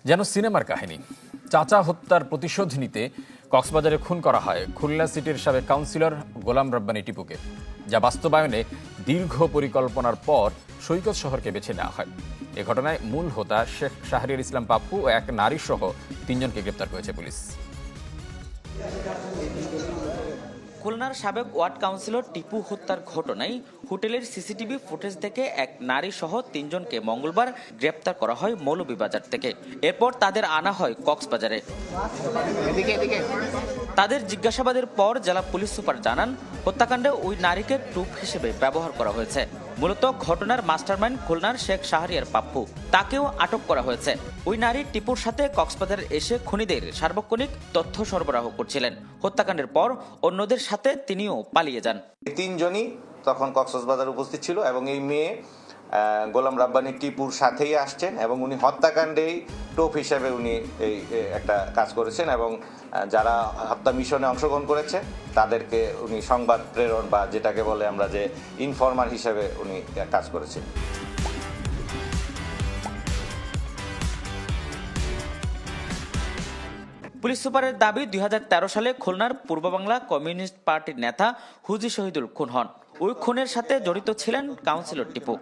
যেন সিনেমার কাহিনী। চাচা হত্যার প্রতিশোধ নিতে কক্সবাজারে খুন করা হয় খুলনা সিটির সাবেক কাউন্সিলর গোলাম রব্বানী টিপুকে, যা বাস্তবায়নে দীর্ঘ পরিকল্পনার পর সৈকত শহরকে বেছে নেওয়া হয়। এ ঘটনায় মূল হোতা শেখ শাহরিয়ার ইসলাম পাপ্পু ও এক নারী সহ 3 জনকে গ্রেপ্তার করেছে পুলিশ। খুলনার সাবেক ওয়ার্ড কাউন্সিলর টিপু হত্যার ঘটনায় হোটেলের সিসিটিভি ফুটেজ থেকে এক নারী সহ 3 জনকে মঙ্গলবার গ্রেপ্তার করা হয় মৌলভীবাজার থেকে। এরপর তাদের আনা হয় কক্সবাজারে। তাদের জিজ্ঞাসাবাদের পর জেলা পুলিশ সুপার জানান, হত্যাকাণ্ডে ওই নারীকে টুপ হিসেবে ব্যবহার করা হয়েছে। মূলত ঘটনার মাস্টারমাইন্ড খুলনার শেখ শাহরিয়ার পাপ্পু, তাকেও আটক করা হয়েছে। ওই নারী টিপুর সাথে কক্সবাজার এসে খুনিদের সার্বক্ষণিক তথ্য সরবরাহ করছিলেন। হত্যাকাণ্ডের পর অন্যদের সাথে তিনিও পালিয়ে যান। 3 জনই তখন কক্সবাজার উপস্থিত ছিল এবং এই মেয়ে গোলাম রাব্বানী টিপুর সাথেই আসছেন এবং উনি হত্যাকাণ্ডেই টোপ হিসেবে উনি এই একটা কাজ করেছেন এবং যারা হত্যা মিশনে অংশগ্রহণ করেছে তাদেরকে উনি সংবাদ প্রেরণ বা যেটাকে বলে আমরা যে ইনফরমার হিসেবে উনি কাজ করেছেন। পুলিশ সুপারের দাবি, 2013 সালে খুলনার পূর্ব বাংলা কমিউনিস্ট পার্টির নেতা হুজি শহীদুল খুন হন। ওই খুনের সাথে জড়িত ছিলেন কাউন্সিলর টিপু।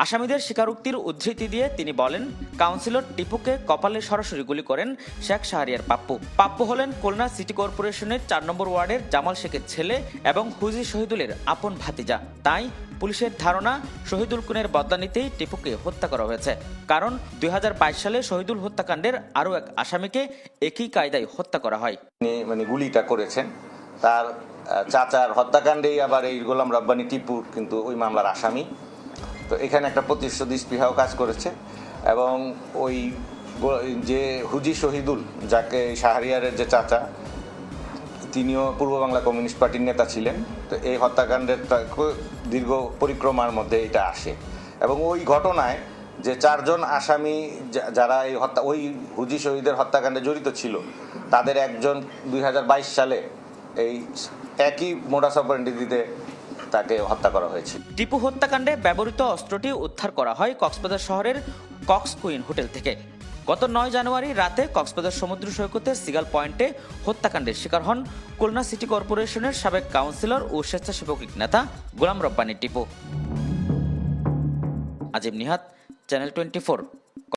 আসামিদের স্বীকারোক্তির উদ্ধৃতি দিয়ে তিনি বলেন, কাউন্সিলর টিপুকে কপালে সরাসরি গুলি করেন শেখ শাহরিয়ার পাপ্পু। পাপ্পু হলেন খুলনা সিটি কর্পোরেশনের 4 নম্বর ওয়ার্ডের জামাল শেখের ছেলে এবং হুজি শহীদুলের আপন ভাতিজা। তাই পুলিশের ধারণা, শহীদুল খুনের বদলা নিতেই টিপুকে হত্যা করা হয়েছে। কারণ 2022 সালে শহীদুল হত্যাকাণ্ডের আরও এক আসামিকে একই কায়দায় হত্যা করা হয়। মানে গুলিটা করেছেন তার চাচার হত্যাকাণ্ডেই আবার এই গোলাম রাব্বানী টিপুর কিন্তু ওই মামলার আসামি। তো এখানে একটা প্রতিশোধ স্পৃহাও কাজ করেছে এবং ওই যে হুজি শহীদুল, যাকে শাহরিয়ারের যে চাচা, তিনিও পূর্ব বাংলা কমিউনিস্ট পার্টির নেতা ছিলেন। তো এই হত্যাকাণ্ডের দীর্ঘ পরিক্রমার মধ্যে এটা আসে এবং ওই ঘটনায় যে 4 জন আসামি যারা এই ওই হুজি শহীদের হত্যাকাণ্ডে জড়িত ছিল, তাদের একজন 2022 সালে এই একই মোডাস অপারেন্ডিতে তাকে হত্যা করা হয়েছে। টিপু হত্যাকাণ্ডে ব্যবহৃত অস্ত্রটি উদ্ধার করা হয় কক্সবাজার শহরের কক্স কুইন হোটেল থেকে। গত 9 জানুয়ারি রাতে কক্সবাজার সমুদ্র সৈকতের সিগাল পয়েন্টে হত্যাকাণ্ডের শিকার হন খুলনা সিটি কর্পোরেশনের সাবেক কাউন্সিলর ও স্বেচ্ছাসেবক নেতা গোলাম রব্বানী টিপু। আজিম নিহাত, চ্যানেল 24।